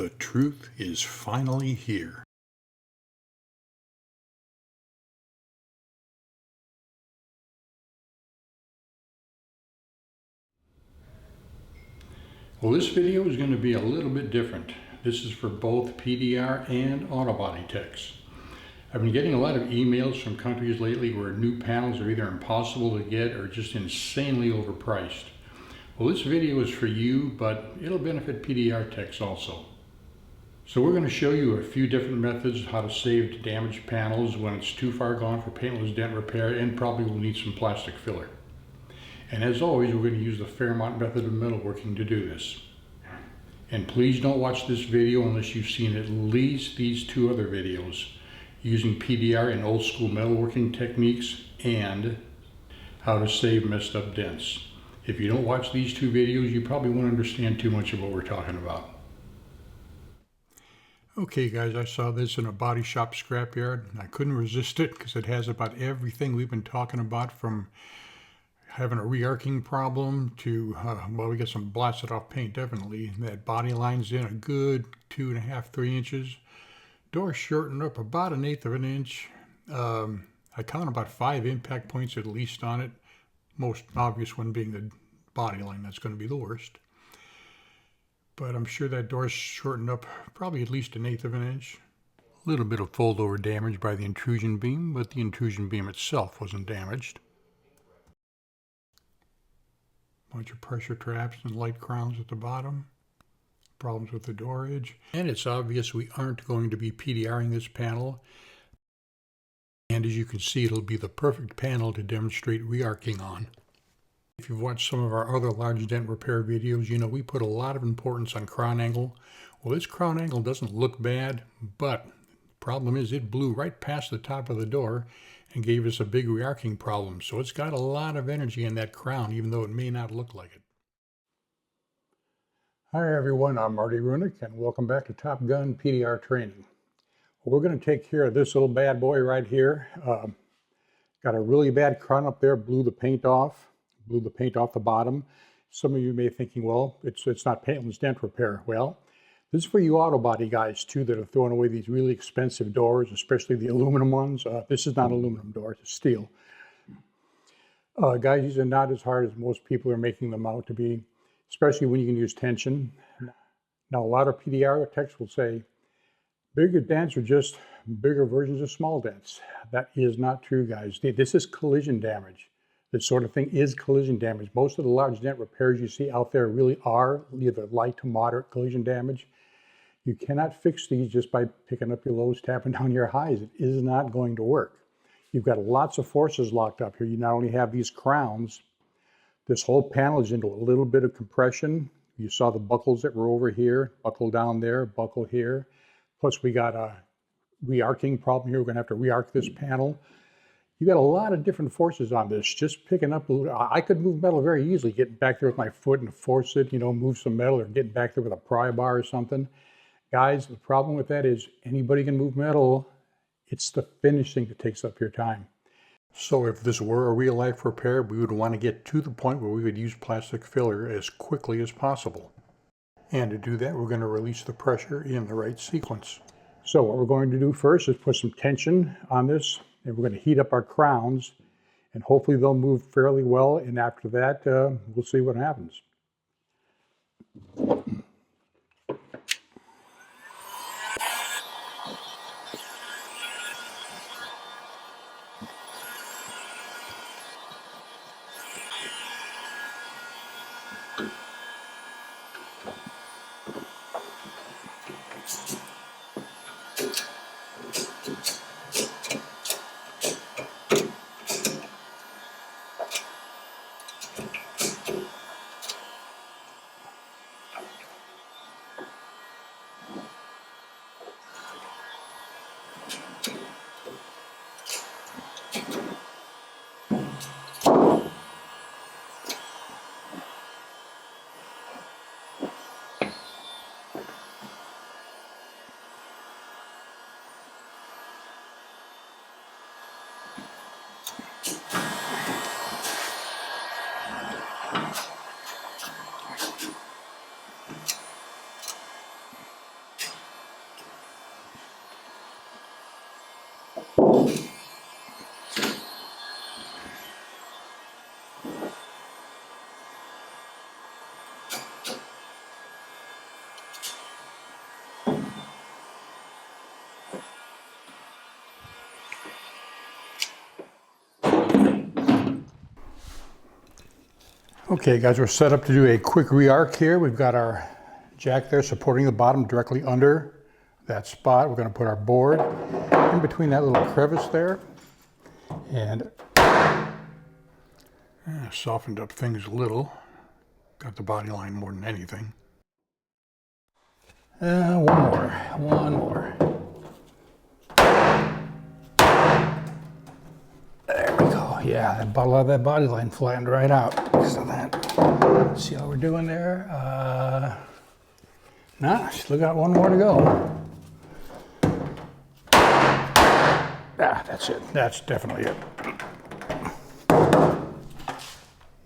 The truth is finally here. Well, this video is going to be a little bit different. This is for both PDR and auto body techs. I've been getting a lot of emails from countries lately where new panels are either impossible to get or just insanely overpriced. Well, this video is for you, but it'll benefit PDR techs also. So we're going to show you a few different methods how to save damaged panels when it's too far gone for paintless dent repair and probably will need some plastic filler. And as always, we're going to use the Fairmont method of metalworking to do this. And please don't watch this video unless you've seen at least these two other videos using PDR and old school metalworking techniques and how to save messed up dents. If you don't watch these two videos, you probably won't understand too much of what we're talking about. Okay guys, I saw this in a body shop scrapyard and I couldn't resist it because it has about everything we've been talking about, from having a re-arcing problem to, well, we got some blasted off paint, definitely. That body line's in a good 2.5, 3 inches. Door shortened up about 1/8 of an inch. I count about 5 impact points at least on it. Most obvious one being the body line. That's going to be the worst. But I'm sure that door's shortened up probably at least 1/8 of an inch. A little bit of fold over damage by the intrusion beam, but the intrusion beam itself wasn't damaged. Bunch of pressure traps and light crowns at the bottom. Problems with the door edge. And it's obvious we aren't going to be PDRing this panel. And as you can see, it'll be the perfect panel to demonstrate re-arcing on. If you've watched some of our other large dent repair videos, you know we put a lot of importance on crown angle. Well, this crown angle doesn't look bad, but the problem is it blew right past the top of the door and gave us a big re-arcing problem. So it's got a lot of energy in that crown, even though it may not look like it. Hi everyone, I'm Marty Runick, and welcome back to Top Gun PDR Training. Well, we're going to take care of this little bad boy right here. Got a really bad crown up there, blew the paint off the bottom. Some of you may be thinking, well, it's not paintless dent repair. Well, this is for you auto body guys too that are throwing away these really expensive doors, especially the aluminum ones. This is not an aluminum door, it's steel. Guys, these are not as hard as most people are making them out to be, especially when you can use tension. Now, a lot of PDR techs will say bigger dents are just bigger versions of small dents. That is not true, guys. This is collision damage. This sort of thing is collision damage. Most of the large dent repairs you see out there really are either light to moderate collision damage. You cannot fix these just by picking up your lows, tapping down your highs. It is not going to work. You've got lots of forces locked up here. You not only have these crowns, this whole panel is into a little bit of compression. You saw the buckles that were over here, buckle down there, buckle here. Plus we got a re-arcing problem here. We're going to have to re-arc this panel. You got a lot of different forces on this. Just picking up, I could move metal very easily, getting back there with my foot and force it, move some metal, or getting back there with a pry bar or something. Guys, the problem with that is anybody can move metal. It's the finishing that takes up your time. So if this were a real life repair, we would want to get to the point where we would use plastic filler as quickly as possible. And to do that, we're going to release the pressure in the right sequence. So what we're going to do first is put some tension on this, and we're going to heat up our crowns, and hopefully they'll move fairly well, and after that, we'll see what happens. Okay guys, we're set up to do a quick re-arc here. We've got our jack there supporting the bottom directly under that spot. We're going to put our board in between that little crevice there, and softened up things a little. Got the body line more than anything. One more. There we go. Yeah, a lot of that body line flattened right out because of that. See how we're doing there? Nah, still got one more to go. Ah, that's it. That's definitely it.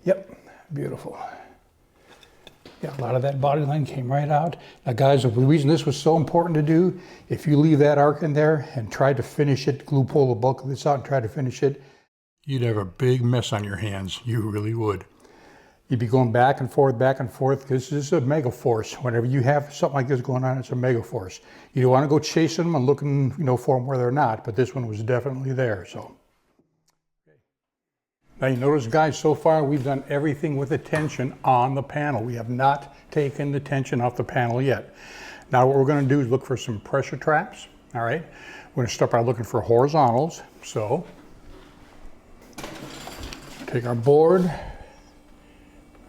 Yep, beautiful. Yeah, a lot of that body line came right out. Now guys, the reason this was so important to do, if you leave that arc in there and try to finish it, pull the bulk of this out and try to finish it, you'd have a big mess on your hands. You really would. You'd be going back and forth, because this is a mega force. Whenever you have something like this going on, it's a mega force. You don't want to go chasing them and looking, for them where they're not, but this one was definitely there, so. Now you notice, guys, so far we've done everything with the tension on the panel. We have not taken the tension off the panel yet. Now what we're going to do is look for some pressure traps, all right? We're going to start by looking for horizontals. So, take our board,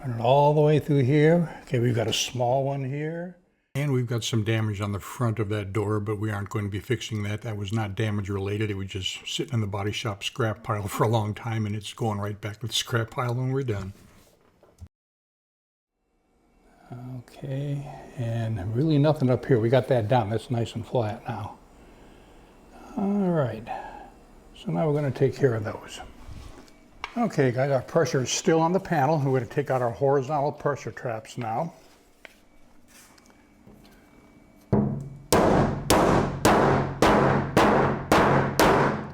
run it all the way through here. Okay, we've got a small one here. And we've got some damage on the front of that door, but we aren't going to be fixing that. That was not damage related. It was just sitting in the body shop scrap pile for a long time, and it's going right back to the scrap pile when we're done. Okay, and really nothing up here. We got that down. That's nice and flat now. All right, so now we're going to take care of those. Okay, guys, our pressure is still on the panel. We're going to take out our horizontal pressure traps now. Don't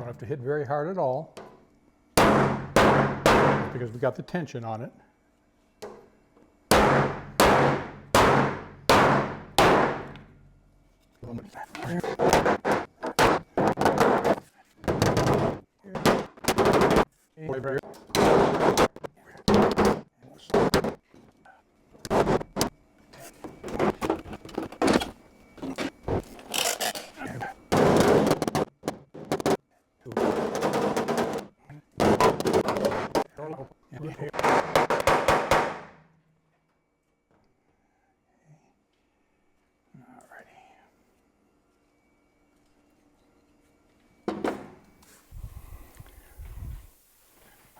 have to hit very hard at all because we got the tension on it.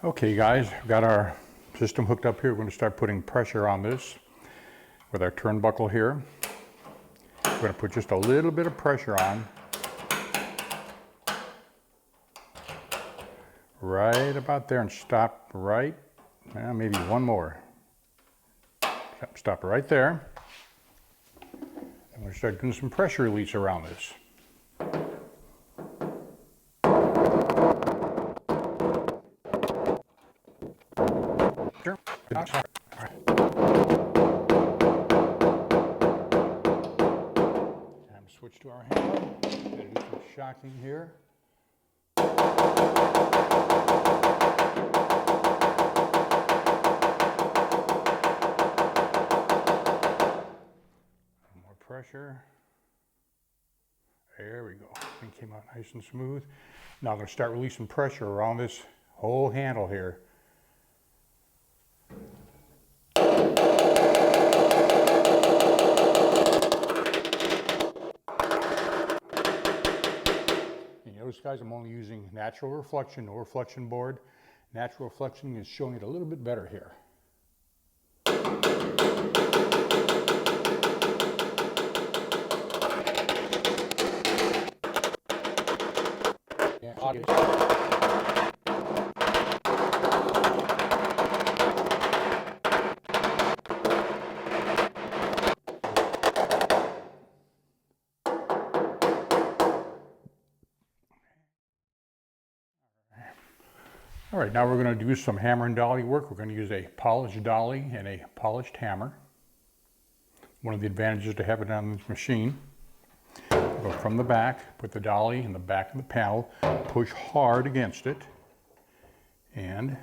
Okay guys, we've got our system hooked up here. We're going to start putting pressure on this with our turnbuckle here. We're going to put just a little bit of pressure on. Right about there and stop right, maybe one more. Stop right there. I'm going to start doing some pressure release around this. Sure. All right. Time to switch to our handle. Gotta do some shocking here. More pressure. There we go. Thing came out nice and smooth. Now I'm going to start releasing pressure around this whole handle here. Notice, guys, I'm only using natural reflection, no reflection board. Natural reflection is showing it a little bit better here. Yeah, all right, now we're going to do some hammer and dolly work. We're going to use a polished dolly and a polished hammer. One of the advantages to have it on this machine. Go from the back, put the dolly in the back of the panel, push hard against it, and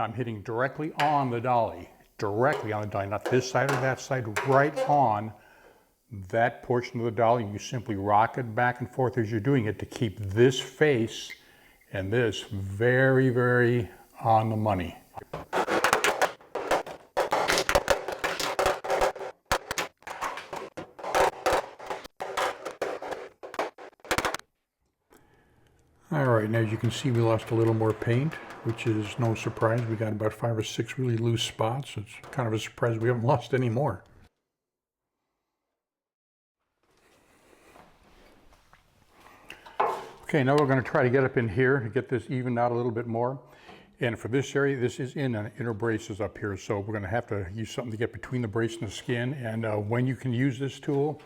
I'm hitting directly on the dolly, not this side or that side, right on that portion of the dolly. You simply rock it back and forth as you're doing it to keep this face and this very, very on the money. All right, and as you can see, we lost a little more paint, which is no surprise. We got about 5 or 6 really loose spots. It's kind of a surprise we haven't lost any more. Okay, now we're going to try to get up in here and get this evened out a little bit more. And for this area, this is in inner braces up here, so we're going to have to use something to get between the brace and the skin. And when you can use this tool,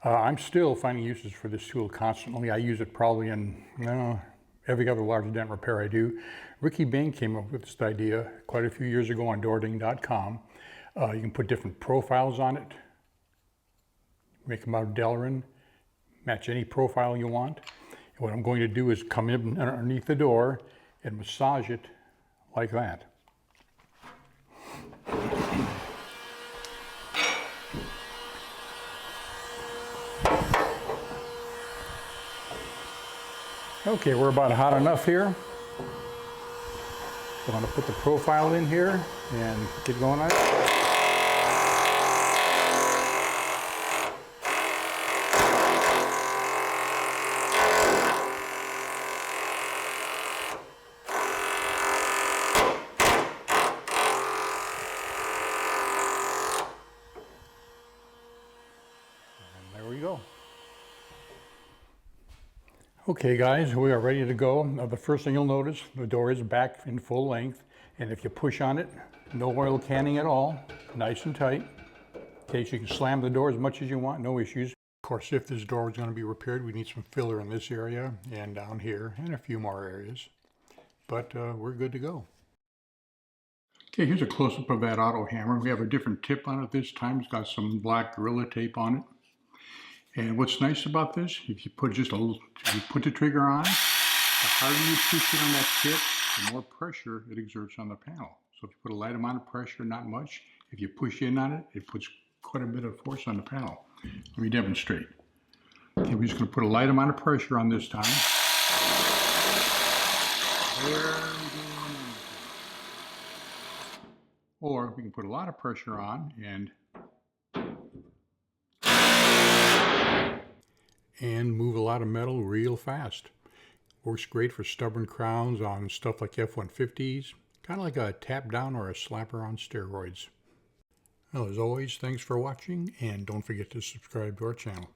I'm still finding uses for this tool constantly. I use it probably in every other large dent repair I do. Ricky Bain came up with this idea quite a few years ago on doording.com. You can put different profiles on it, make them out of Delrin, match any profile you want. And what I'm going to do is come in underneath the door and massage it like that. Okay, we're about hot enough here. So I'm going to put the profile in here and get going on it. And there we go. Okay guys, we are ready to go. The first thing you'll notice, the door is back in full length, and if you push on it, no oil canning at all, nice and tight. Okay, so you can slam the door as much as you want, no issues. Of course, if this door is going to be repaired, we need some filler in this area and down here and a few more areas, but we're good to go. Okay, here's a close-up of that auto hammer. We have a different tip on it this time. It's got some black Gorilla tape on it. And what's nice about this, if you put just a little, if you put the trigger on, the harder you push it on that tip, the more pressure it exerts on the panel. So if you put a light amount of pressure, not much, if you push in on it, it puts quite a bit of force on the panel. Let me demonstrate. Okay, we're just going to put a light amount of pressure on this time. Or we can put a lot of pressure on and move a lot of metal real fast. Works great for stubborn crowns on stuff like F-150s, kind of like a tap down or a slapper on steroids. Well, as always, thanks for watching, and don't forget to subscribe to our channel.